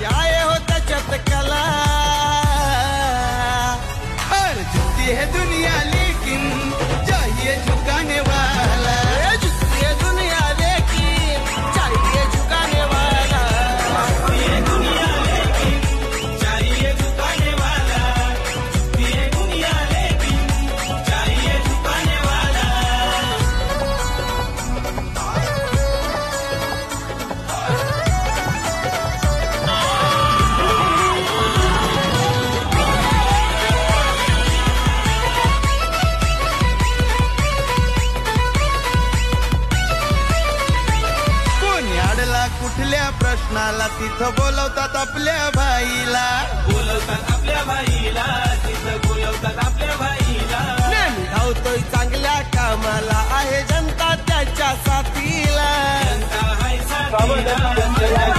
क्या हो त्याच्यात कला हर झुकती है दुनिया लेकिन चाहिए झुकाने वाला झुकती है दुनिया लेकिन चाहिए झुकाने वाला ये दुनिया लेकिन चाहिए झुकाने वाला ये दुनिया लेकिन चाहिए झुकाने वाला कुठल्या प्रश्नाला तिथं बोलवतात आपल्या भाईला तिथं बोलवतात आपल्या भाईला नेहमी धावतोय चांगल्या कामाला आहे जनता त्याच्या साथीला जनता हाय साथीला